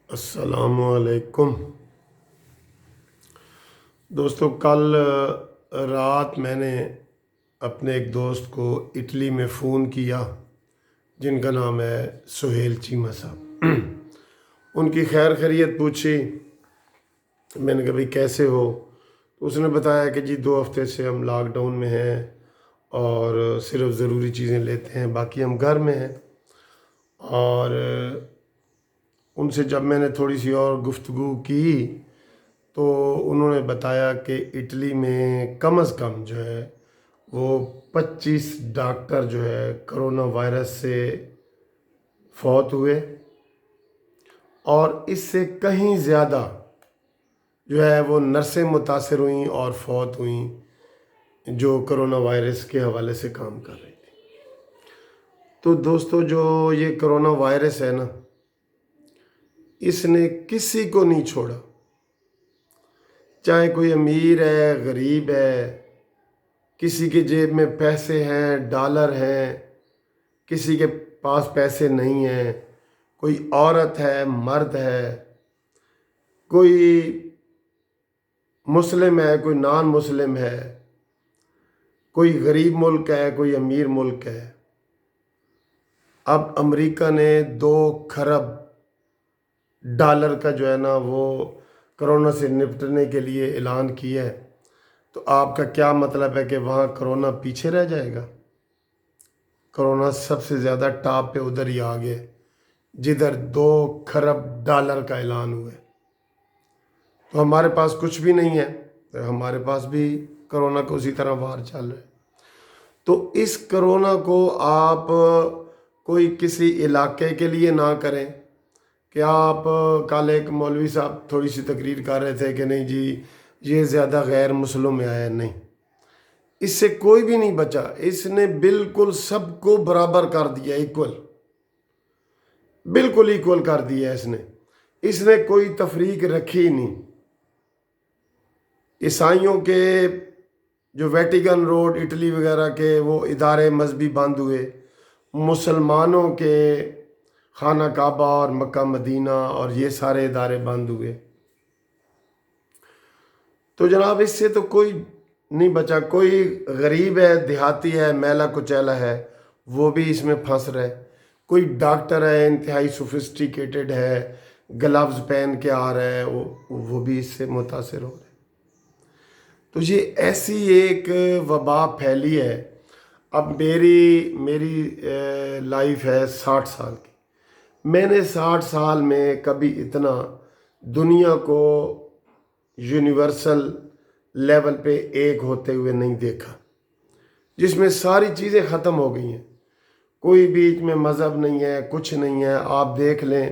السلام علیکم دوستو، کل رات میں نے اپنے ایک دوست کو اٹلی میں فون کیا جن کا نام ہے سہیل چیمہ صاحب۔ ان کی خیر خیریت پوچھی۔ میں نے کہا بھائی کیسے ہو؟ تو اس نے بتایا کہ جی 2 ہفتے سے ہم لاک ڈاؤن میں ہیں اور صرف ضروری چیزیں لیتے ہیں، باقی ہم گھر میں ہیں۔ اور ان سے جب میں نے تھوڑی سی اور گفتگو کی تو انہوں نے بتایا کہ اٹلی میں کم از کم جو ہے وہ 25 ڈاکٹر جو ہے کرونا وائرس سے فوت ہوئے، اور اس سے کہیں زیادہ جو ہے وہ نرسیں متاثر ہوئیں اور فوت ہوئیں جو کرونا وائرس کے حوالے سے کام کر رہی تھی۔ تو دوستو، جو یہ کرونا وائرس ہے نا، اس نے کسی کو نہیں چھوڑا، چاہے کوئی امیر ہے، غریب ہے، کسی کے جیب میں پیسے ہیں، ڈالر ہیں، کسی کے پاس پیسے نہیں ہیں، کوئی عورت ہے، مرد ہے، کوئی مسلم ہے، کوئی نان مسلم ہے، کوئی غریب ملک ہے، کوئی امیر ملک ہے۔ اب امریکہ نے 2 کھرب ڈالر کا جو ہے نا وہ کرونا سے نپٹنے کے لیے اعلان کیا ہے۔ تو آپ کا کیا مطلب ہے کہ وہاں کرونا پیچھے رہ جائے گا؟ کرونا سب سے زیادہ ٹاپ پہ ادھر ہی آ گیا جدھر 2 کھرب ڈالر کا اعلان ہوا ہے۔ تو ہمارے پاس کچھ بھی نہیں ہے، ہمارے پاس بھی کرونا کو اسی طرح وار چل رہا ہے۔ تو اس کرونا کو آپ کوئی کسی علاقے کے لیے نہ کریں کہ آپ کل ایک مولوی صاحب تھوڑی سی تقریر کر رہے تھے کہ نہیں جی یہ زیادہ غیر مسلموں میں آیا ہے۔ نہیں، اس سے کوئی بھی نہیں بچا، اس نے بالکل سب کو برابر کر دیا، ایکول، بالکل ایکول کر دیا اس نے کوئی تفریق رکھی ہی نہیں۔ عیسائیوں کے جو ویٹیکن روڈ اٹلی وغیرہ کے وہ ادارے مذہبی بند ہوئے، مسلمانوں کے خانہ کعبہ اور مکہ مدینہ اور یہ سارے ادارے بند ہوئے۔ تو جناب اس سے تو کوئی نہیں بچا، کوئی غریب ہے، دیہاتی ہے، میلا کچیلا ہے، وہ بھی اس میں پھنس رہے۔ کوئی ڈاکٹر ہے انتہائی سوفسٹیکیٹڈ ہے، گلوز پہن کے آ رہا ہے، وہ بھی اس سے متاثر ہو رہے۔ تو یہ ایسی ایک وبا پھیلی ہے۔ اب میری لائف ہے 60 سال کی، میں نے 60 سال میں کبھی اتنا دنیا کو یونیورسل لیول پہ ایک ہوتے ہوئے نہیں دیکھا، جس میں ساری چیزیں ختم ہو گئی ہیں، کوئی بیچ میں مذہب نہیں ہے، کچھ نہیں ہے۔ آپ دیکھ لیں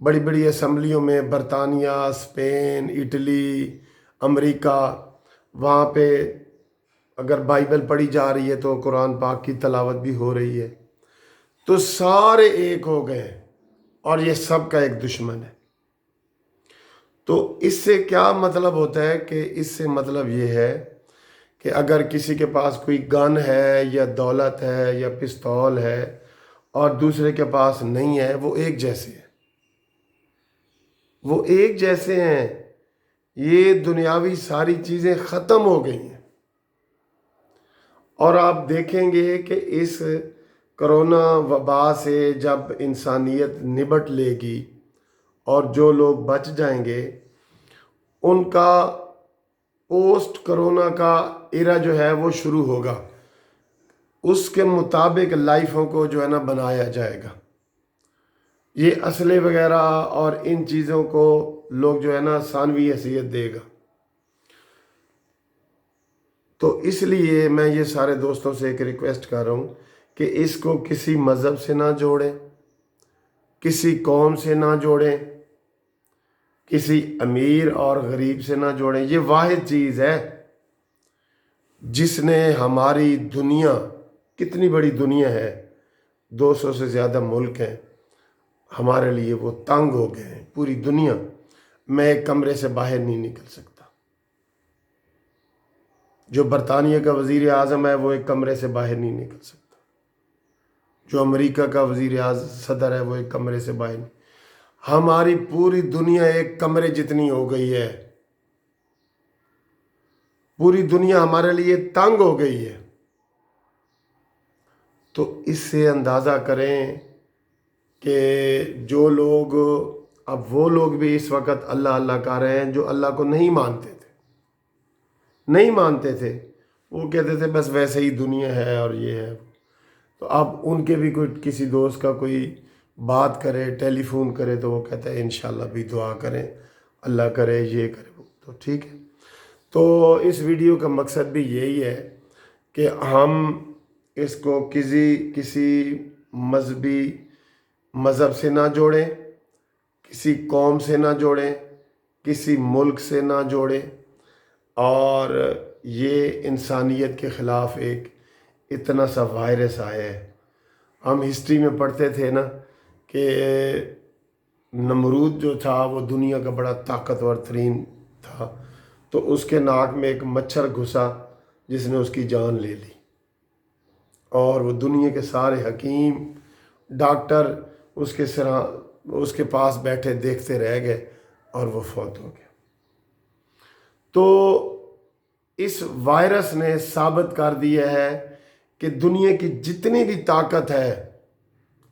بڑی بڑی اسمبلیوں میں برطانیہ، اسپین، اٹلی، امریکہ، وہاں پہ اگر بائبل پڑھی جا رہی ہے تو قرآن پاک کی تلاوت بھی ہو رہی ہے۔ تو سارے ایک ہو گئے ہیں اور یہ سب کا ایک دشمن ہے۔ تو اس سے کیا مطلب ہوتا ہے کہ اس سے مطلب یہ ہے کہ اگر کسی کے پاس کوئی گن ہے یا دولت ہے یا پستول ہے اور دوسرے کے پاس نہیں ہے، وہ ایک جیسے ہیں، وہ ایک جیسے ہیں۔ یہ دنیاوی ساری چیزیں ختم ہو گئی ہیں، اور آپ دیکھیں گے کہ اس کرونا وبا سے جب انسانیت نبٹ لے گی اور جو لوگ بچ جائیں گے، ان کا پوسٹ کرونا کا ایرا جو ہے وہ شروع ہوگا، اس کے مطابق لائفوں کو جو ہے نا بنایا جائے گا۔ یہ اسلحے وغیرہ اور ان چیزوں کو لوگ جو ہے نا ثانوی حیثیت دے گا۔ تو اس لیے میں یہ سارے دوستوں سے ایک ریکویسٹ کر رہا ہوں کہ اس کو کسی مذہب سے نہ جوڑیں، کسی قوم سے نہ جوڑیں، کسی امیر اور غریب سے نہ جوڑیں۔ یہ واحد چیز ہے جس نے ہماری دنیا، کتنی بڑی دنیا ہے، 200 سے زیادہ ملک ہیں، ہمارے لیے وہ تنگ ہو گئے ہیں۔ پوری دنیا، میں ایک کمرے سے باہر نہیں نکل سکتا۔ جو برطانیہ کا وزیر اعظم ہے وہ ایک کمرے سے باہر نہیں نکل سکتا، جو امریکہ کا وزیر اعظم صدر ہے وہ ایک کمرے سے باہر نہیں۔ ہماری پوری دنیا ایک کمرے جتنی ہو گئی ہے، پوری دنیا ہمارے لیے تنگ ہو گئی ہے۔ تو اس سے اندازہ کریں کہ جو لوگ، اب وہ لوگ بھی اس وقت اللہ اللہ کر رہے ہیں جو اللہ کو نہیں مانتے تھے، نہیں مانتے تھے، وہ کہتے تھے بس ویسے ہی دنیا ہے اور یہ ہے۔ تو اب ان کے بھی کوئی کسی دوست کا کوئی بات کرے، ٹیلی فون کرے، تو وہ کہتا ہے انشاءاللہ بھی دعا کریں، اللہ کرے یہ کرے وہ، تو ٹھیک ہے۔ تو اس ویڈیو کا مقصد بھی یہی ہے کہ ہم اس کو کسی مذہبی مذہب سے نہ جوڑیں، کسی قوم سے نہ جوڑیں، کسی ملک سے نہ جوڑیں، اور یہ انسانیت کے خلاف ایک اتنا سا وائرس آیا ہے۔ ہم ہسٹری میں پڑھتے تھے نا کہ نمرود جو تھا وہ دنیا کا بڑا طاقتور ترین تھا، تو اس کے ناک میں ایک مچھر گھسا جس نے اس کی جان لے لی، اور وہ دنیا کے سارے حکیم ڈاکٹر اس کے پاس بیٹھے دیکھتے رہ گئے اور وہ فوت ہو گیا۔ تو اس وائرس نے ثابت کر دیا ہے کہ دنیا کی جتنی بھی طاقت ہے،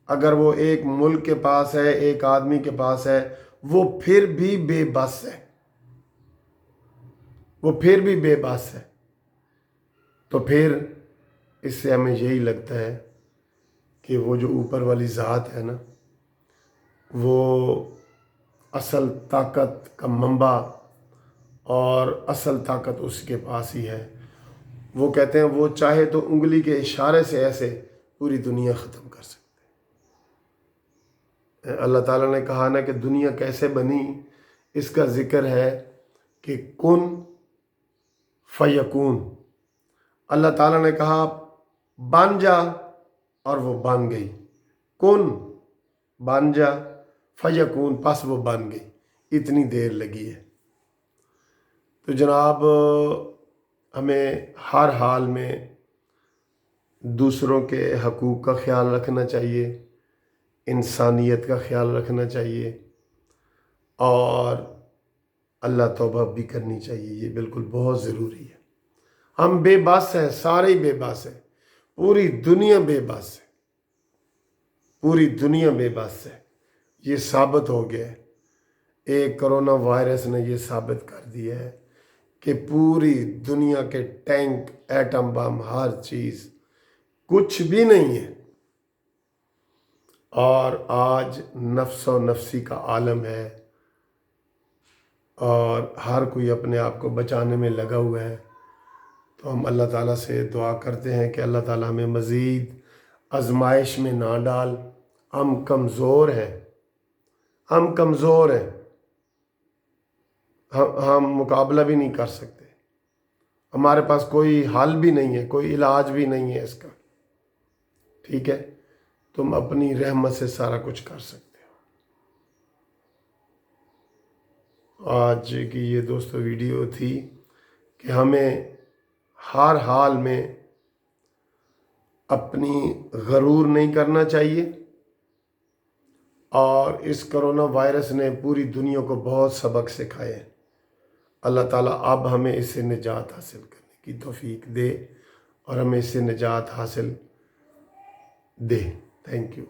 اگر وہ ایک ملک کے پاس ہے، ایک آدمی کے پاس ہے، وہ پھر بھی بے بس ہے، وہ پھر بھی بے بس ہے۔ تو پھر اس سے ہمیں یہی لگتا ہے کہ وہ جو اوپر والی ذات ہے نا، وہ اصل طاقت کا منبع اور اصل طاقت اس کے پاس ہی ہے۔ وہ کہتے ہیں وہ چاہے تو انگلی کے اشارے سے ایسے پوری دنیا ختم کر سکتے ہیں۔ اللہ تعالیٰ نے کہا نا کہ دنیا کیسے بنی، اس کا ذکر ہے کہ کن فیکون۔ اللہ تعالیٰ نے کہا بن جا، اور وہ بن گئی۔ کن، بن جا، فیکون، پس وہ بن گئی۔ اتنی دیر لگی ہے۔ تو جناب ہمیں ہر حال میں دوسروں کے حقوق کا خیال رکھنا چاہیے، انسانیت کا خیال رکھنا چاہیے، اور اللہ توبہ بھی کرنی چاہیے۔ یہ بالکل بہت ضروری ہے۔ ہم بے بس ہیں، سارے بے بس ہیں، پوری دنیا بے بس ہے، پوری دنیا بے بس ہے۔ یہ ثابت ہو گیا ہے، ایک کرونا وائرس نے یہ ثابت کر دیا ہے کہ پوری دنیا کے ٹینک، ایٹم بم، ہر چیز کچھ بھی نہیں ہے، اور آج نفس و نفسی کا عالم ہے، اور ہر کوئی اپنے آپ کو بچانے میں لگا ہوا ہے۔ تو ہم اللہ تعالیٰ سے دعا کرتے ہیں کہ اللہ تعالیٰ ہمیں مزید آزمائش میں نہ ڈال۔ ہم کمزور ہیں، ہم کمزور ہیں، ہم مقابلہ بھی نہیں کر سکتے، ہمارے پاس کوئی حل بھی نہیں ہے، کوئی علاج بھی نہیں ہے اس کا، ٹھیک ہے؟ تم اپنی رحمت سے سارا کچھ کر سکتے ہو۔ آج کی یہ دوستو ویڈیو تھی کہ ہمیں ہر حال میں اپنی غرور نہیں کرنا چاہیے، اور اس کرونا وائرس نے پوری دنیا کو بہت سبق سکھائے ہیں۔ اللہ تعالیٰ اب ہمیں اس سے نجات حاصل کرنے کی توفیق دے، اور ہمیں اس سے نجات حاصل دے۔ Thank you.